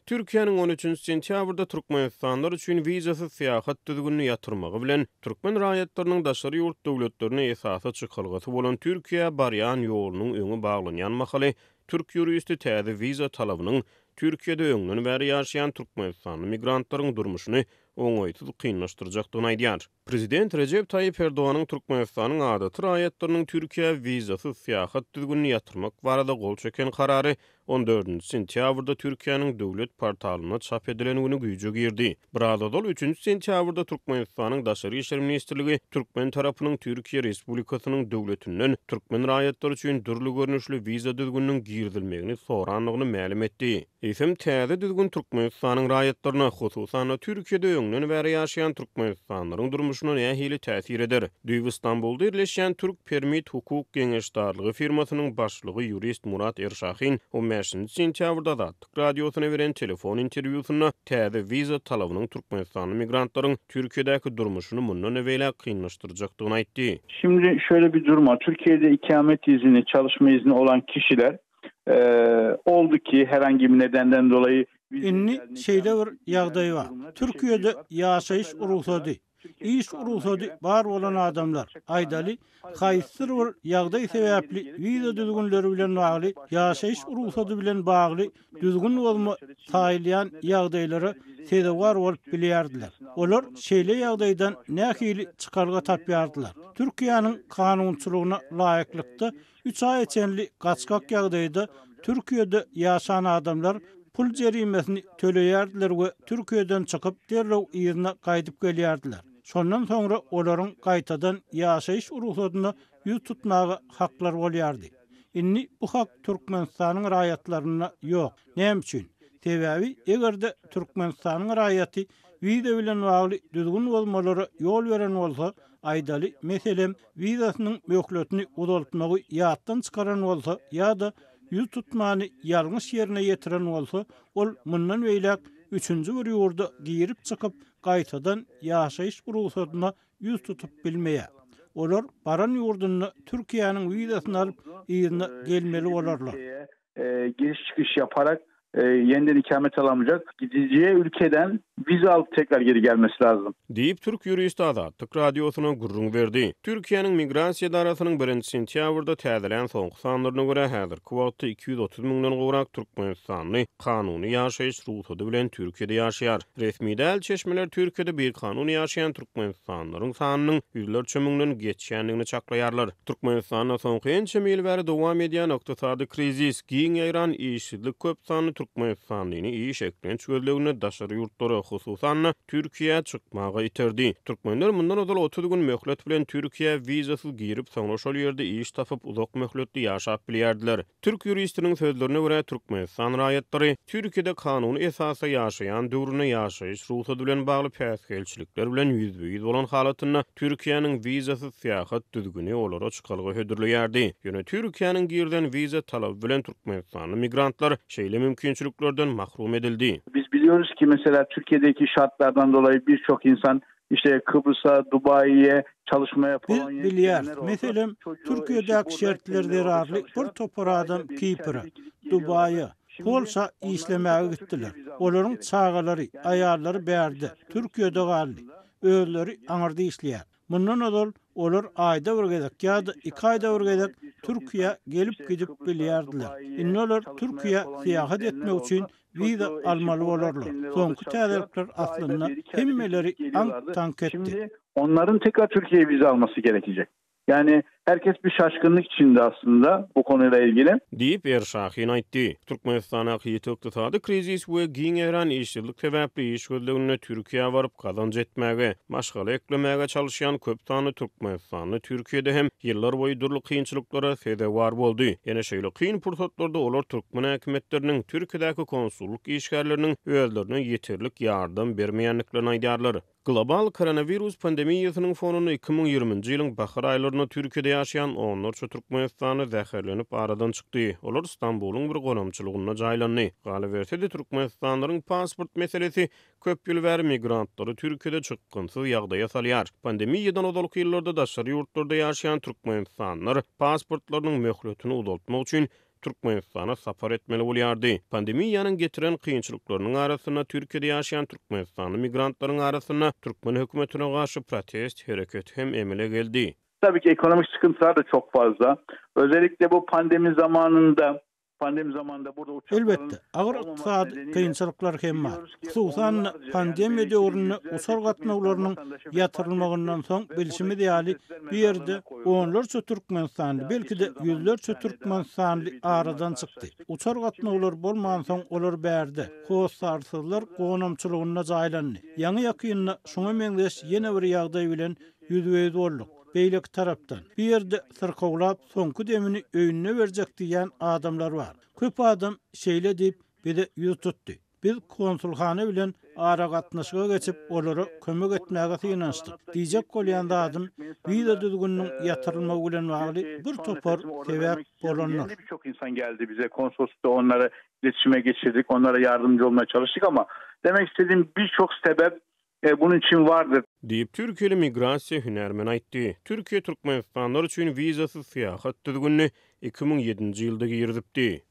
Türkiýanyň 13-nji sentýabrda türkmenistanlar üçin wizasyz seýahat düzgünini ýatyrmagy bilen türkmen raýatlarynyň daşary ýurt döwletlerine esasy çykylgasy bolan Türkiýe barýan ýolunyň öňü baglanýan mahaly türk ýuristi täze wiza talabynyň Türkiýede öňden bäri ýaşaýan türkmenistanly migrantlaryň durmuşyny oňaýsyz kynlaşdyrjakdygyny aýdýar. Prezident Recep Tayyip Erdoğan'ın Türkmenistanyň adaty raýatlarynyň Türkiýe wizasyz seýahat düzgünini ýatyrmak barada gol çeken karary 14 sentýabrda Türkiýanyň döwlet portalyna çap edilen güni güýje girdi. Birazadol 3 sentýabrda Türkmenistanyň Daşary işler ministrligi Türkmen tarapynyň Türkiýe Respublikasynyň döwletinden türkmen raýatlary üçin dürli görnüşli wiza düzgüniniň girdilmegini soranlygyny ma'lum etdi. Esim täze düzgün Türkmenistanyň raýatlaryna, hususan Türkiýede öňden bäri ýaşaýan türkmenistanlaryň durmuşyna nähili täsir eder. Düýb Istanbulda ýerleşýän Türk Permit Hukuk Geňeşdarlygy firmasynyň başlygy jurist Murat Erşahin 15 sentýabrda da radiosyna beren telefon interwýusynda täze wiza talabynyň Türkmenistanly migrantlaryň Türkiýedäki durmuşyny mundan ewela kynlaşdyrjakdygyny aýtdy. Şimdi şöyle bir durum var. Türkiye'de ikamet izni, çalışma izni olan kişiler oldu ki herhangi bir nedenden dolayı inni şeýle bir ýagdaý bar. Türkiýede ýaşaýyş ruhsady, iş ruhsady bar bolan adamlar aýdaly haýsyr bir ýagdaý sebäpli wiza düzgünleri bilen bagly, ýaşaýyş ruhsady bilen bagly düzgün bolma taýlayan ýagdaýlary sebäpler bolup bilýärdiler. Olar şeýle ýagdaýdan nähili çykarga tapýardylar. Türkiýanyň kanunçylygyna laýyklykda 3 ay içenli gaçkak ýagdaýda Türkiýede ýaşaýan adamlar pul jerimesini töleýärdiler we Türkiýeden çykyp derrew ýerine gaýdyp gelýärdiler. Şondan soňra olaryň gaýtadan ýaşaýyş ruhsatyna ýüz tutmagy haklar bolýardy. Inni bu hak Türkmenistanyň raýatlaryna ýok. Näme üçin? Sebäbi egerde Türkmenistanyň raýaty wiza bilen bagly düzgün bolmalary ýol beren bolsa, aýdaly meselem wizasynyň möhletini uzaltmagy ýatdan çykaran bolsa ýa-da ýüz tutmany ýalňyş ýerine ýetiren bolsa, ol mundan beýlek 3-nji bir ýurda girip çykyp gaýtadan ýaşaýyş ruhsatyna ýüz tutup bilmeýär. Olar baran ýurduny Türkiýanyň wizasyny alyp ýerine gelmeli bolarlar. Giriş çıkış yaparak yeniden ikamet alamayacak. Gideceği ülkeden vize alıp tekrar geri gelmesi lazım. Deyip Türk Yurist Azatlyk Radiosyna gurrun berdi. Türkiýanyň Migrasiýa Darasynyň 1 sentýabrda täzelen soňky sanlaryna görä häzir kwota 230 000-dan gowrak türkmenistanly kanuny ýaşaýyş ruhsady bilen Türkiýede ýaşaýar. Resmi däl çeşmeler Türkiýede bir kanuny ýaşaýan türkmenistanlaryň sanynyň 100 000-dan geçýändigini çaklaýarlar. Türkmenistanyň soňky ençe mil bäri dowam edýän ykdysady krizis, giň ýaýran işsizlik köp sanly Türkmenistanlyny iş eklen çözlegine daşary ýurtlary hususan Türkiýe çykmagy iterdi. Türkmenler mundan öňe 30 gün möhlet bilen Türkiýe wizasyz girip soňra şol ýerde iş tapyp uzak möhletli ýaşap bilýärdiler. Türk ýuristiniň sözlerine görä Türkmenistan raýatlary Türkiýede kanuny esasy ýaşaýan döwrüne ýaşaýyş ruhsady bilen bagly päsgelçilikler bilen ýüzbeýiz bolan halatyna Türkiýanyň wizasyz seýahat düzgüni olara çykalgy hödürleýärdi. Ýöne Türkiýanyň girden wiza talaby bilen Türkmenistanly migrantlar şeýle mümkinçiliklerden mahrum edildi. Biz biliyoruz ki mesela Türkiye'deki şartlardan dolayı birçok insan işte Kıbrıs'a, Dubai'ye çalışmaya falan bilýär. Meselem Türkiýedäki şertler arly bir topar adam Kipr'a, Dubai'ye, Polşa işlemäge gitdiler. Olaryň çagalary, aýallary bärdi. Türkiýede galdy. Özleri aňyrda işleýär. Mundan öňe olar aýda bir gezek ýa-da 2 aýda bir gezek Türkiýe gelip gidip bilýärdiler. Indi olar Türkiýe seýahat etmek üçin wiza almaly bolarlar. Soňky täzelikler aslynda hemmeleri tank etdi. Şimdi onların tekrar Türkiye'ye vize alması gerekecek. Yani herkes bir şaşkınlık içinde aslında bu konuyla ilgili. Deyip Erşahin aýtdy. Türkmenistana ýeti ykdysady krizis we giň ýaran işçilik sebäpli iş gözlegine Türkiýe baryp kazanç etmäge, maşgala eklemäge çalışýan köp sany Türkmenistanly Türkiýede hem ýyllar boýy durly kynçylyklara sebäp boldy. Ýene şeýle kyn pursatlarda olar türkmen häkimetleriniň Türkiýedäki konsulluk işgärleriniň özlerine ýeterlik ýardam bermeýänliklerini aýdýarlar. Global koronavirus pandemiýasynyň fonuna 2020-nji ýylyň bahar aýlaryna Türkiýede ýaşaýan onlarça Türkmenistany zäherlenip aradan çykdy. Olar Istanbulyň bir gonamçylygyna jaýlandy. Galy bersede Türkmenistanlaryň pasport meselesi köp ýyl bäri migrantlary Türkiýede çykgynsyz ýagdaýa salýar. Pandemiýadan odalyk ýyllarda daşary ýurtlarda ýaşaýan Türkmenistanlar pasportlarynyň möhletini uzaltmak üçin Türkmenistana sapar etmeli bolýardy. Pandemiýanyň getiren kynçylyklarynyň arasyna Türkiýede ýaşaýan Türkmenistanly migrantlaryň arasyna Türkmen hökümetine garşy protest hereket hem emele geldi. Tabii ki ekonomik sıkıntılar da çok fazla. Özellikle bu pandemi zamanında burada uçakların Elbette, ağır iqtisadi kynçylyklar hem bar. Hususan pandemiýa döwründe usar gatnawlarynyň ýatyrylmagyndan soň bilişimi diýäli bir ýerde onlarça Türkmenistanly, belki de yüzlerce Türkmenistanly aradan çykdy. Usar gatnawlar bolmagan soň olar bärde. Howsarsızlar gonamçylygyna jaýlandy. Ýa-ni ýakynna şoňa meňdeş ýene bir ýagdaý bilen ýüzbeýiz bolduk. Beýleki tarapdan bir ýerde syrkawlap soňky demini öýüne berjek diýen adamlar bar. Köp adam şeýle diýip bize ýüz tutdy. Biz konsulhana bilen ara gatnaşyga geçip olara kömek etmäge synançdyk. Diýjek bolýan adam wiza düzgünniň ýatyrylmagy bilen bagly bir topar sebäp bolanlar. Birçok insan geldi bize, konsoloslukta onlara iletişime geçirdik, onlara yardımcı olmaya çalıştık ama demek istediğim birçok sebep bunun için vardır. Diýip Türkiýeli migrasiýa hünermen aýtdy. Türkiýe Türkmenistanlar üçin wizasyz syýahat düzgünni 2007-nji ýylda girdipdi.